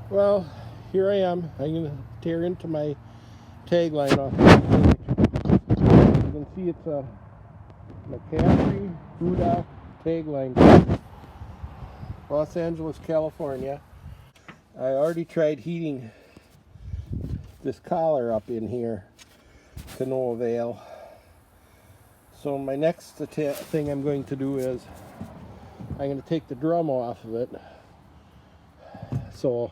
Well, here I am. I'm going to tear into my tagline off. You can see it's a McCaffrey Rudolph tagline, Los Angeles, California. I already tried heating this collar up in here to no avail. So my next thing I'm going to do is I'm going to take the drum off of it. So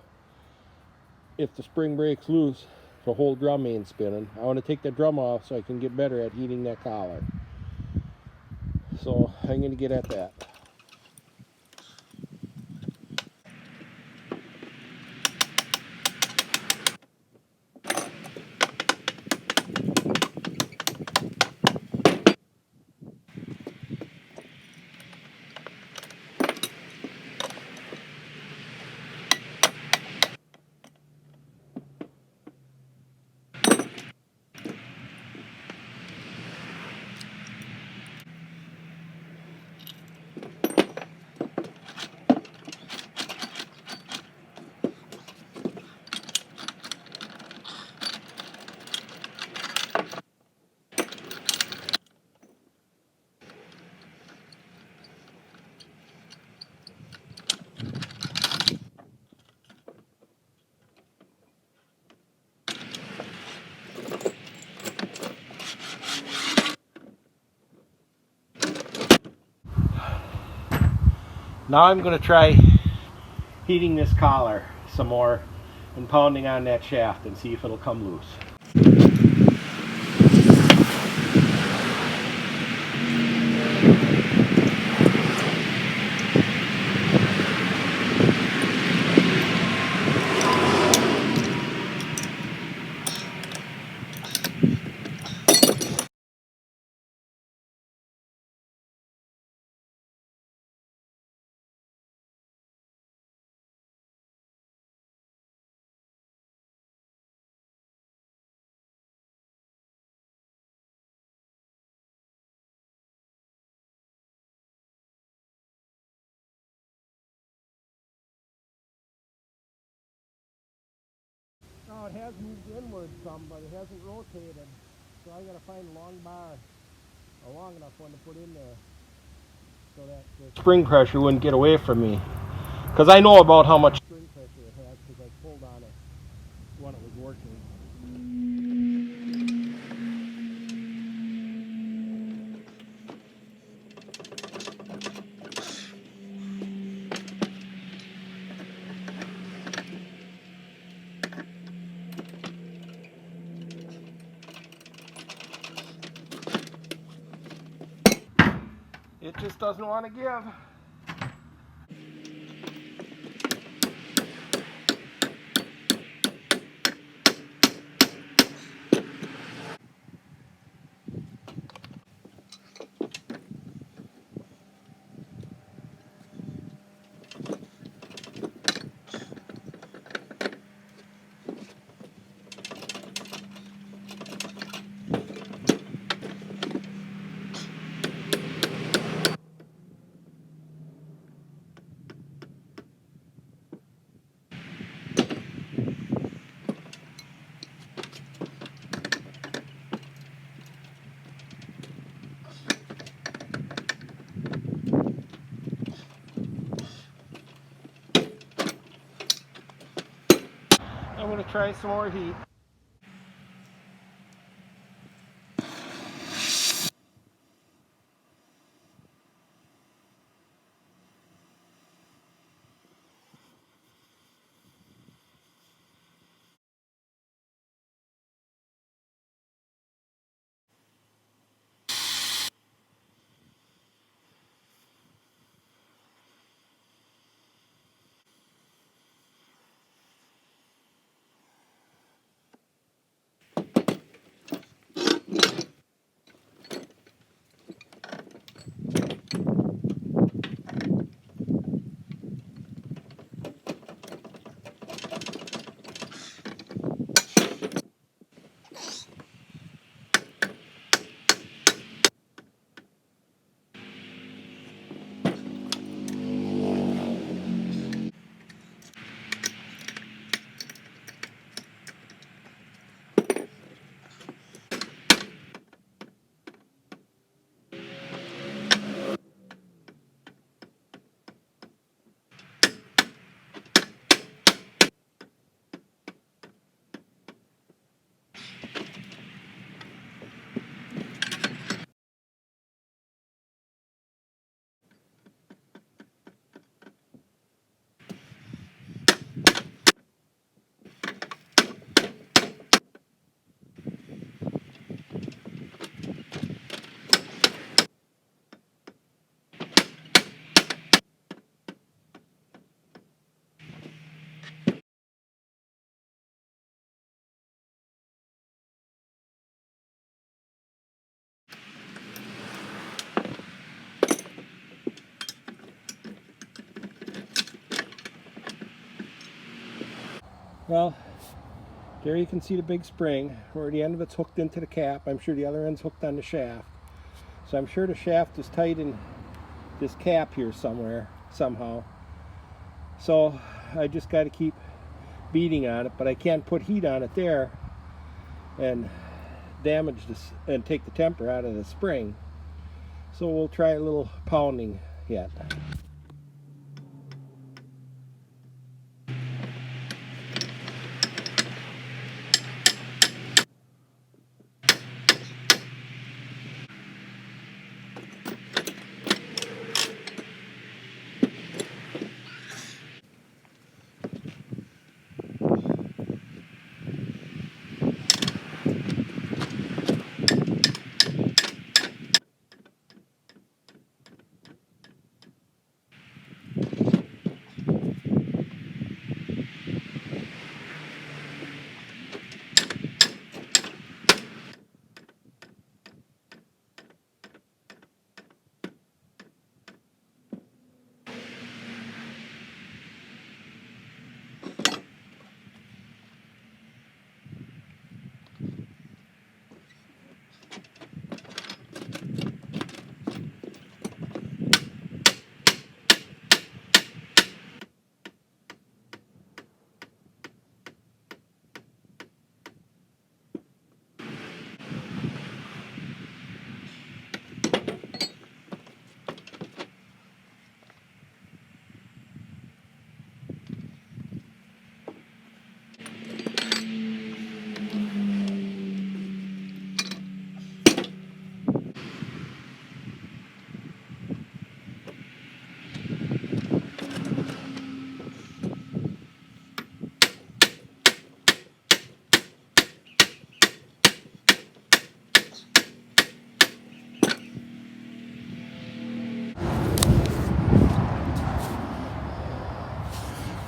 if the spring breaks loose, the whole drum ain't spinning. I want to take the drum off so I can get better at heating that collar. So I'm going to get at that. Now I'm going to try heating this collar some more and pounding on that shaft and see if it'll come loose. Oh, it has moved inward some, but it hasn't rotated. So I got to find a long bar, a long enough one to put in there so that the spring pressure wouldn't get away from me. Because I know about how much spring pressure it has because I pulled on it when it was working. It just doesn't want to give. I'm going to try some more heat. Well, there you can see the big spring where the end of it's hooked into the cap. I'm sure the other end's hooked on the shaft. So I'm sure the shaft is tight in this cap here somewhere, somehow. So I just got to keep beating on it, but I can't put heat on it there and damage this and take the temper out of the spring. So we'll try a little pounding yet.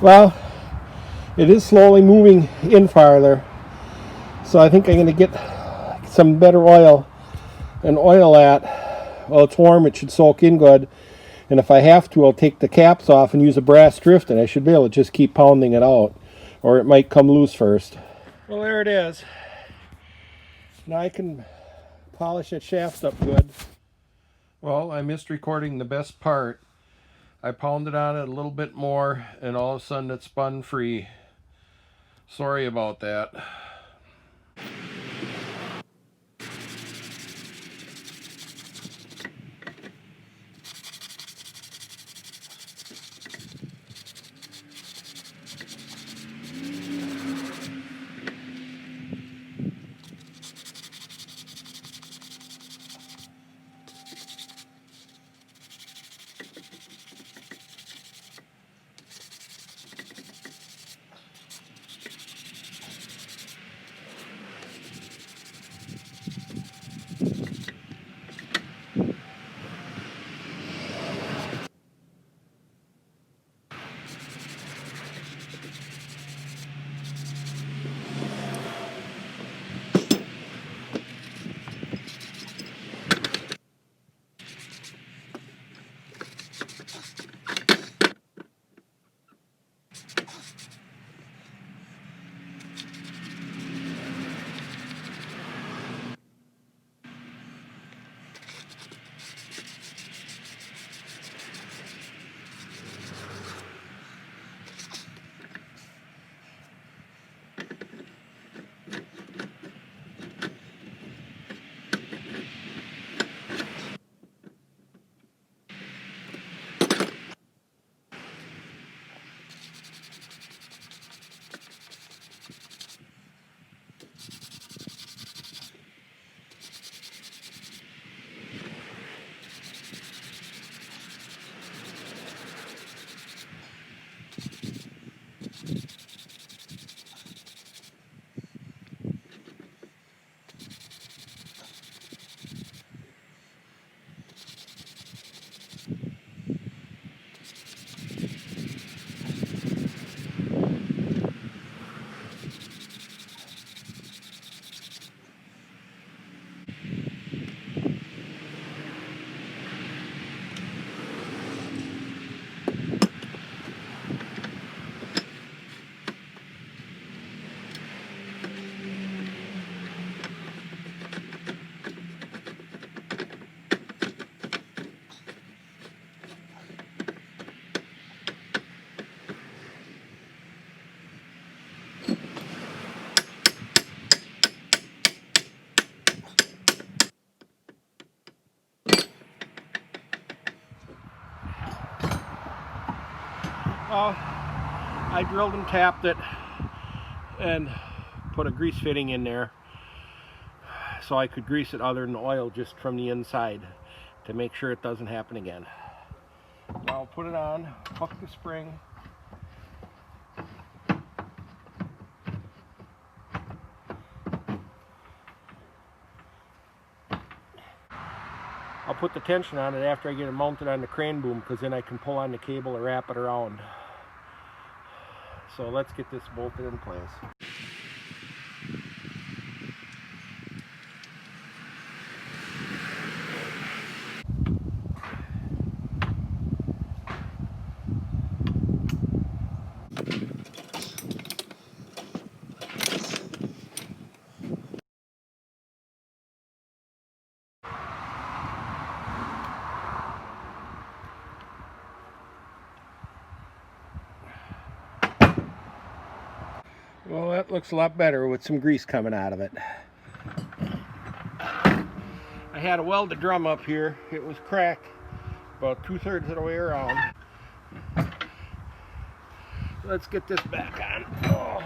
Well, it is slowly moving in farther, so I think I'm going to get some better oil and oil that. Well, it's warm, it should soak in good, and if I have to, I'll take the caps off and use a brass drift, and I should be able to just keep pounding it out, or it might come loose first. Well, there it is. Now I can polish that shaft up good. Well, I missed recording the best part. I pounded on it a little bit more, and all of a sudden it spun free. Sorry about that. I drilled and tapped it and put a grease fitting in there so I could grease it other than oil, just from the inside, to make sure it doesn't happen again. Now I'll put it on, hook the spring. I'll put the tension on it after I get it mounted on the crane boom, because then I can pull on the cable or wrap it around. So let's get this bolted in place. Well, that looks a lot better with some grease coming out of it. I had to weld the drum up here. It was cracked about 2/3 of the way around. Let's get this back on. Oh.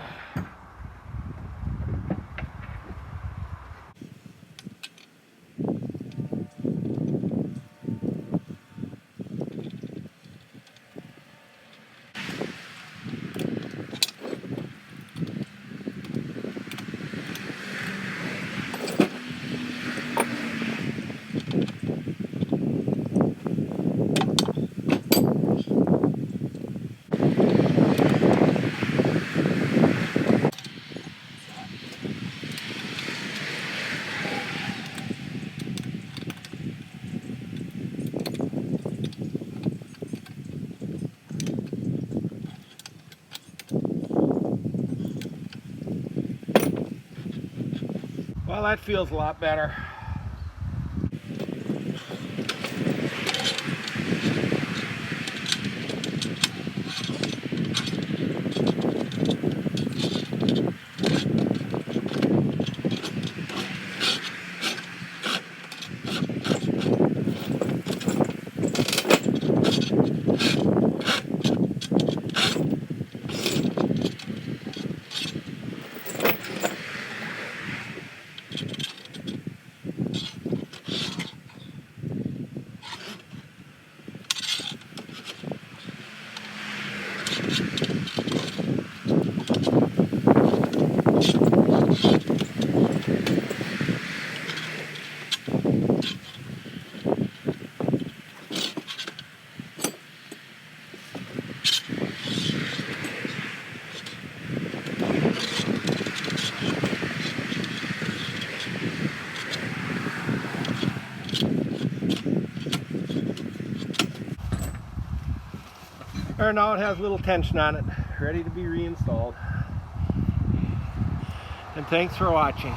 Well, that feels a lot better. There, now it has a little tension on it, ready to be reinstalled. And thanks for watching.